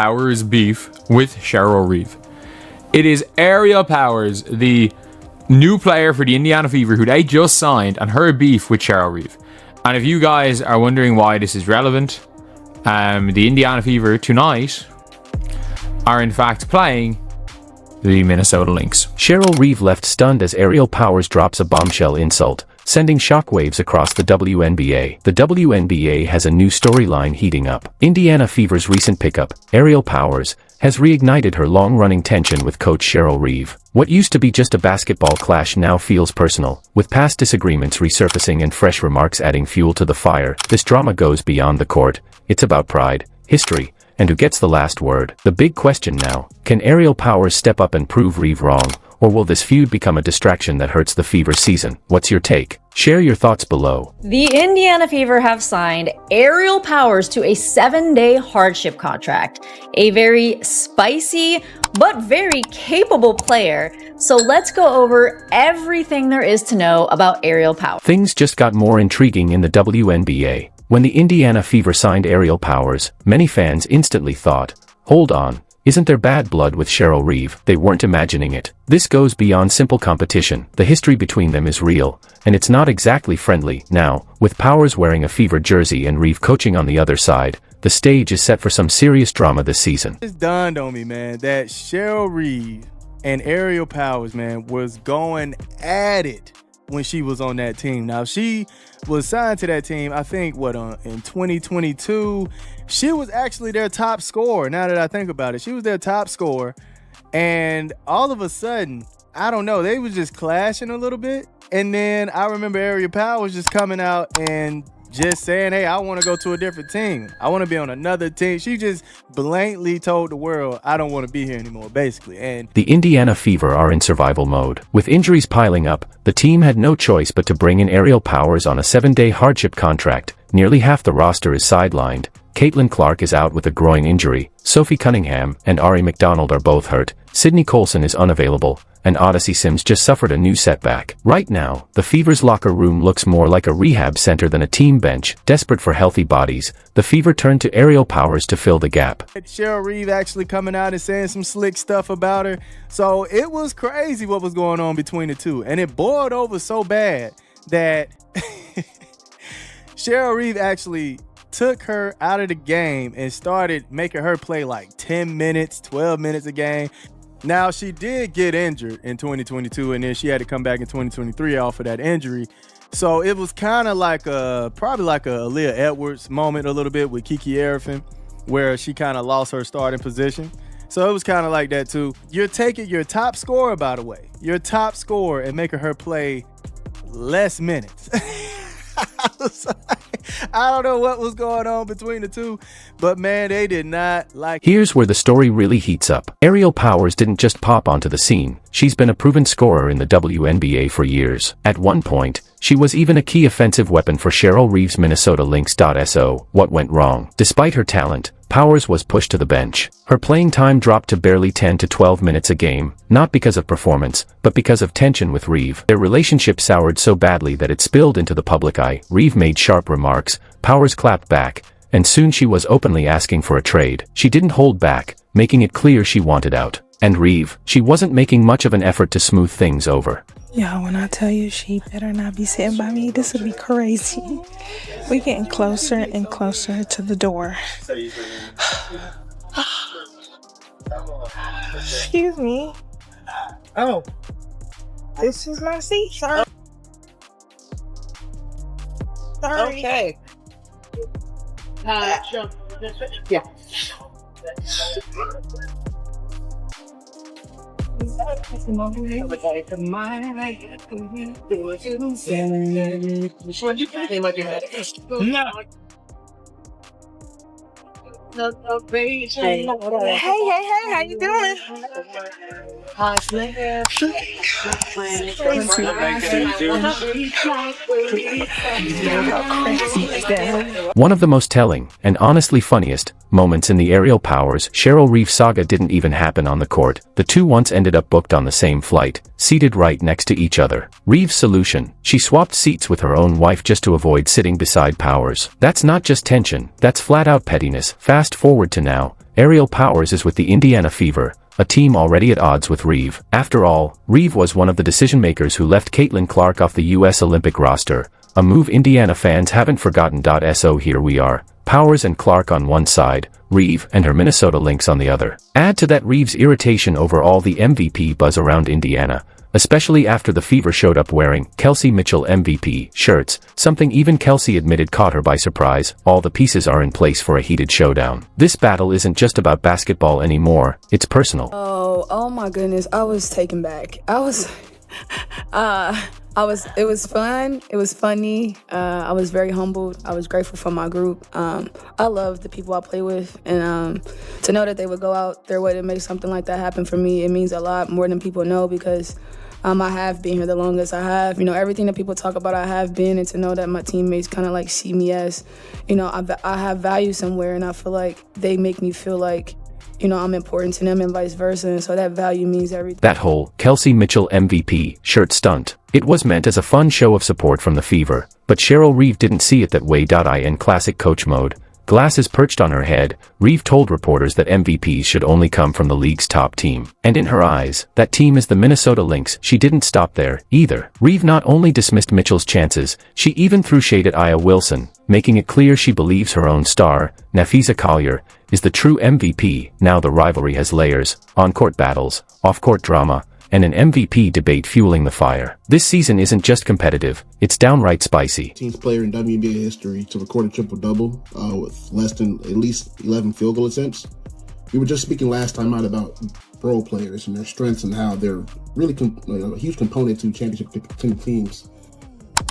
Powers' beef with Cheryl Reeve. It is Aerial Powers, the new player for the Indiana Fever, who they just signed, and her beef with Cheryl Reeve. And if you guys are wondering why this is relevant, the Indiana Fever tonight are in fact playing the Minnesota Lynx. Cheryl Reeve left stunned as Aerial Powers drops a bombshell insult, sending shockwaves across the WNBA. The WNBA has a new storyline heating up. Indiana Fever's recent pickup, Aerial Powers, has reignited her long-running tension with coach Cheryl Reeve. What used to be just a basketball clash now feels personal, with past disagreements resurfacing and fresh remarks adding fuel to the fire. This drama goes beyond the court. It's about pride, history, and who gets the last word. The big question now, can Aerial Powers step up and prove Reeve wrong, or will this feud become a distraction that hurts the Fever season? What's your take? Share your thoughts below. The Indiana Fever have signed Aerial Powers to a 7-day hardship contract. A very spicy, but very capable player. So let's go over everything there is to know about Aerial Powers. Things just got more intriguing in the WNBA. When the Indiana Fever signed Aerial Powers, many fans instantly thought, hold on, isn't there bad blood with Cheryl Reeve? They weren't imagining it. This goes beyond simple competition. The history between them is real, and it's not exactly friendly. Now, with Powers wearing a Fever jersey and Reeve coaching on the other side, the stage is set for some serious drama this season. It's dawned on me, man, that Cheryl Reeve and Aerial Powers, man, was going at it when she was on that team. Now, she was signed to that team, I think, in 2022. She was actually their top scorer, now that I think about it. She was their top scorer, and all of a sudden, I don't know, they was just clashing a little bit, and then I remember Aerial Powers just coming out and just saying, hey, I want to go to a different team. I want to be on another team. She just blatantly told the world, I don't want to be here anymore, basically. And the Indiana Fever are in survival mode. With injuries piling up, the team had no choice but to bring in Aerial Powers on a 7-day hardship contract. Nearly half the roster is sidelined. Caitlin Clark is out with a groin injury. Sophie Cunningham and Ari McDonald are both hurt. Sydney Colson is unavailable, and Odyssey Sims just suffered a new setback. Right now, the Fever's locker room looks more like a rehab center than a team bench. Desperate for healthy bodies, the Fever turned to Aerial Powers to fill the gap. Cheryl Reeve actually coming out and saying some slick stuff about her. So it was crazy what was going on between the two. And it boiled over so bad that Cheryl Reeve actually took her out of the game and started making her play like 10 minutes, 12 minutes a game. Now, she did get injured in 2022, and then she had to come back in 2023 off of that injury. So it was kind of like probably like a Aaliyah Edwards moment a little bit with Kiki Arifin, where she kind of lost her starting position. So it was kind of like that too. You're taking your top scorer, by the way, your top scorer, and making her play less minutes. I don't know what was going on between the two, but man, they did not like it. Here's where the story really heats up. Aerial Powers didn't just pop onto the scene. She's been a proven scorer in the WNBA for years. At one point, she was even a key offensive weapon for Cheryl Reeve's Minnesota Lynx. So, what went wrong? Despite her talent, Powers was pushed to the bench. Her playing time dropped to barely 10 to 12 minutes a game, not because of performance, but because of tension with Reeve. Their relationship soured so badly that it spilled into the public eye. Reeve made sharp remarks, Powers clapped back, and soon she was openly asking for a trade. She didn't hold back, making it clear she wanted out. And Reeve, she wasn't making much of an effort to smooth things over. Y'all, when I tell you she better not be sitting by me, this would be crazy. We're getting closer and closer to the door. Excuse me. Oh, this is my seat, sir. Sorry. Okay. Yeah. No. Hey, how you doing? One of the most telling, and honestly funniest, moments in the Aerial Powers Cheryl Reeve saga didn't even happen on the court. The two once ended up booked on the same flight, seated right next to each other. Reeve's solution: she swapped seats with her own wife just to avoid sitting beside Powers. That's not just tension, that's flat-out pettiness. Fast forward to now, Aerial Powers is with the Indiana Fever, a team already at odds with Reeve. After all, Reeve was one of the decision-makers who left Caitlin Clark off the U.S. Olympic roster, a move Indiana fans haven't forgotten. So here we are, Powers and Clark on one side, Reeve and her Minnesota Lynx on the other. Add to that Reeve's irritation over all the MVP buzz around Indiana, especially after the Fever showed up wearing Kelsey Mitchell MVP shirts, something even Kelsey admitted caught her by surprise. All the pieces are in place for a heated showdown. This battle isn't just about basketball anymore, it's personal. Oh my goodness, I was taken back. It was fun, it was funny, I was very humbled, I was grateful for my group. I love the people I play with, and to know that they would go out their way to make something like that happen for me, it means a lot more than people know, because I have been here the longest. I have, everything that people talk about, I have been, and to know that my teammates kind of like see me as, I have value somewhere, and I feel like they make me feel like, I'm important to them and vice versa, and so that value means everything. That whole Kelsey Mitchell MVP shirt stunt, it was meant as a fun show of support from the Fever, but Cheryl Reeve didn't see it that way. In classic coach mode, glasses perched on her head, Reeve told reporters that MVPs should only come from the league's top team. And in her eyes, that team is the Minnesota Lynx. She didn't stop there, either. Reeve not only dismissed Mitchell's chances, she even threw shade at Aya Wilson, making it clear she believes her own star, Nafisa Collier, is the true MVP. Now the rivalry has layers, on-court battles, off-court drama, and an MVP debate fueling the fire. This season isn't just competitive, it's downright spicy. 18th player in WNBA history to record a triple-double with less than at least 11 field goal attempts. We were just speaking last time out about role players and their strengths and how they're really a huge component to championship teams.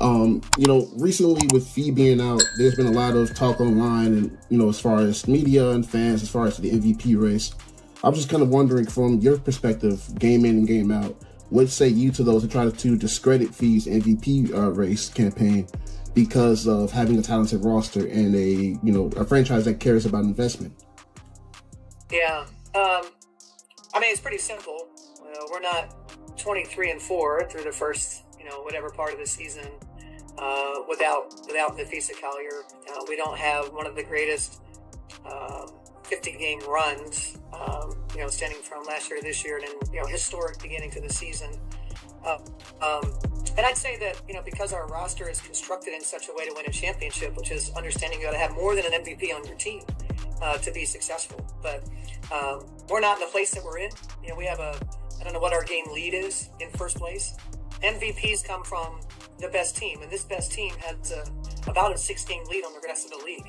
Recently with Fee being out, there's been a lot of talk online and, as far as media and fans, as far as the MVP race. I was just kind of wondering from your perspective, game in and game out, what say you to those who try to discredit Fee's MVP race campaign because of having a talented roster and a franchise that cares about investment? Yeah. It's pretty simple. We're not 23-4 through the first, whatever part of the season without Nafisa Collier. We don't have one of the greatest 50-game runs, stemming from last year to this year, and then, historic beginning to the season. And I'd say that, because our roster is constructed in such a way to win a championship, which is understanding you got to have more than an MVP on your team to be successful. But we're not in the place that we're in. We have I don't know what our game lead is in first place. MVPs come from the best team, and this best team has about a 6-game lead on the rest of the league.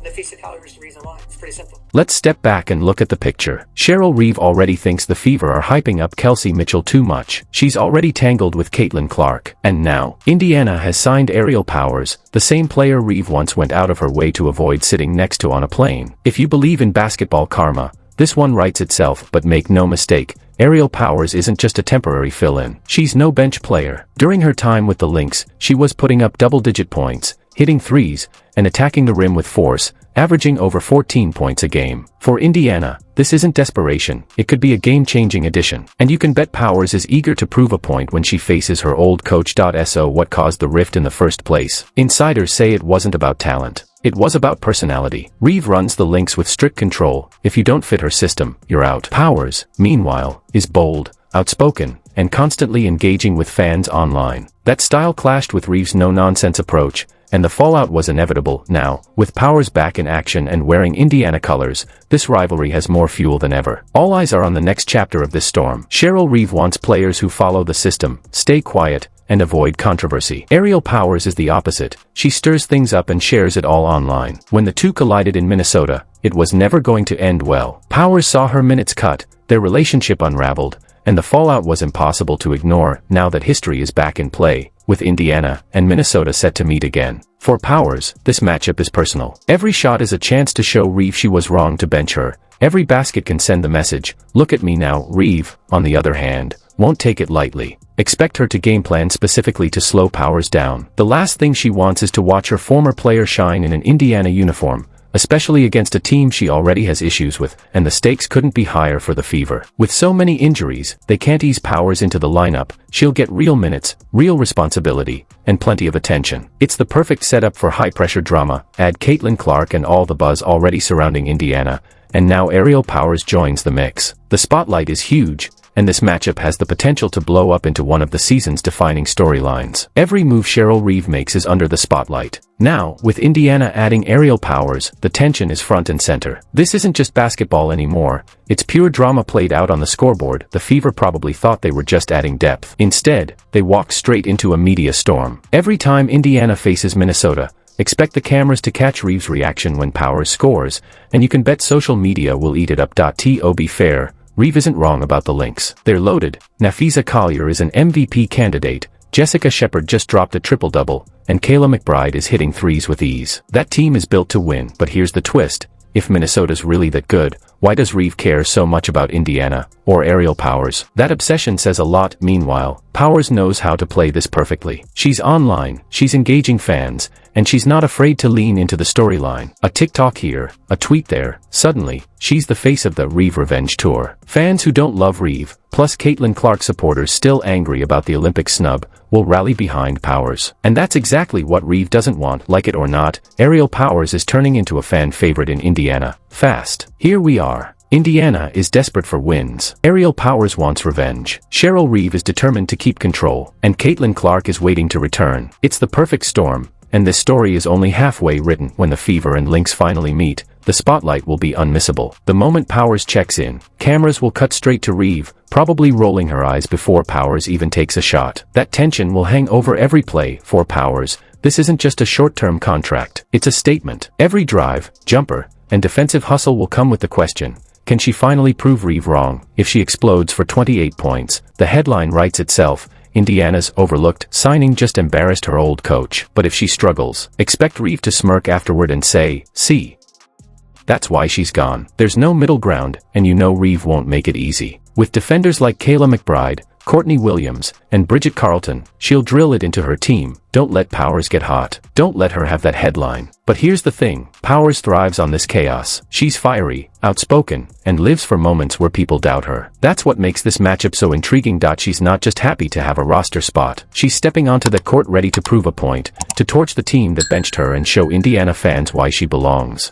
Nafisa Collier is the reason why. It's pretty simple. Let's step back and look at the picture. Cheryl Reeve already thinks the Fever are hyping up Kelsey Mitchell too much. She's already tangled with Caitlin Clark. And now, Indiana has signed Aerial Powers, the same player Reeve once went out of her way to avoid sitting next to on a plane. If you believe in basketball karma, this one writes itself, but make no mistake, Aerial Powers isn't just a temporary fill-in. She's no bench player. During her time with the Lynx, she was putting up double-digit points, hitting threes, and attacking the rim with force, averaging over 14 points a game. For Indiana, this isn't desperation, it could be a game-changing addition. And you can bet Powers is eager to prove a point when she faces her old coach. So what caused the rift in the first place? Insiders say it wasn't about talent. It was about personality. Reeve runs the Lynx with strict control. If you don't fit her system, you're out. Powers, meanwhile, is bold, outspoken, and constantly engaging with fans online. That style clashed with Reeve's no-nonsense approach, and the fallout was inevitable. Now, with Powers back in action and wearing Indiana colors, this rivalry has more fuel than ever. All eyes are on the next chapter of this storm. Cheryl Reeve wants players who follow the system, stay quiet, and avoid controversy. Aerial Powers is the opposite. She stirs things up and shares it all online. When the two collided in Minnesota, it was never going to end well. Powers saw her minutes cut, their relationship unraveled, and the fallout was impossible to ignore. Now that history is back in play, with Indiana and Minnesota set to meet again. For Powers, this matchup is personal. Every shot is a chance to show Reeve she was wrong to bench her. Every basket can send the message, look at me now. Reeve, on the other hand, won't take it lightly. Expect her to game plan specifically to slow Powers down. The last thing she wants is to watch her former player shine in an Indiana uniform, especially against a team she already has issues with, and the stakes couldn't be higher for the Fever. With so many injuries, they can't ease Powers into the lineup. She'll get real minutes, real responsibility, and plenty of attention. It's the perfect setup for high-pressure drama. Add Caitlin Clark and all the buzz already surrounding Indiana, and now Aerial Powers joins the mix. The spotlight is huge, and this matchup has the potential to blow up into one of the season's defining storylines. Every move Cheryl Reeve makes is under the spotlight. Now, with Indiana adding Aerial Powers, the tension is front and center. This isn't just basketball anymore, it's pure drama played out on the scoreboard. The Fever probably thought they were just adding depth. Instead, they walked straight into a media storm. Every time Indiana faces Minnesota, expect the cameras to catch Reeve's reaction when Powers scores, and you can bet social media will eat it up. To be fair, Reeve isn't wrong about the Lynx. They're loaded. Nafisa Collier is an MVP candidate, Jessica Shepard just dropped a triple-double, and Kayla McBride is hitting threes with ease. That team is built to win, but here's the twist. If Minnesota's really that good, why does Reeve care so much about Indiana, or Aerial Powers? That obsession says a lot. Meanwhile, Powers knows how to play this perfectly. She's online, she's engaging fans, and she's not afraid to lean into the storyline. A TikTok here, a tweet there, suddenly, she's the face of the Reeve Revenge Tour. Fans who don't love Reeve, plus Caitlin Clark supporters still angry about the Olympic snub, will rally behind Powers. And that's exactly what Reeve doesn't want. Like it or not, Aerial Powers is turning into a fan favorite in Indiana. Fast. Here we are. Indiana is desperate for wins. Aerial Powers wants revenge. Cheryl Reeve is determined to keep control, and Caitlin Clark is waiting to return. It's the perfect storm, and this story is only halfway written. When the Fever and Lynx finally meet, the spotlight will be unmissable. The moment Powers checks in, cameras will cut straight to Reeve, probably rolling her eyes before Powers even takes a shot. That tension will hang over every play. For Powers, this isn't just a short-term contract, it's a statement. Every drive, jumper, and defensive hustle will come with the question, can she finally prove Reeve wrong? If she explodes for 28 points, the headline writes itself. Indiana's overlooked signing just embarrassed her old coach. But if she struggles, expect Reeve to smirk afterward and say, see, that's why she's gone. There's no middle ground, and you know Reeve won't make it easy. With defenders like Kayla McBride, Courtney Williams, and Bridget Carlton, she'll drill it into her team. Don't let Powers get hot. Don't let her have that headline. But here's the thing, Powers thrives on this chaos. She's fiery, outspoken, and lives for moments where people doubt her. That's what makes this matchup so intriguing. She's not just happy to have a roster spot. She's stepping onto the court ready to prove a point, to torch the team that benched her and show Indiana fans why she belongs.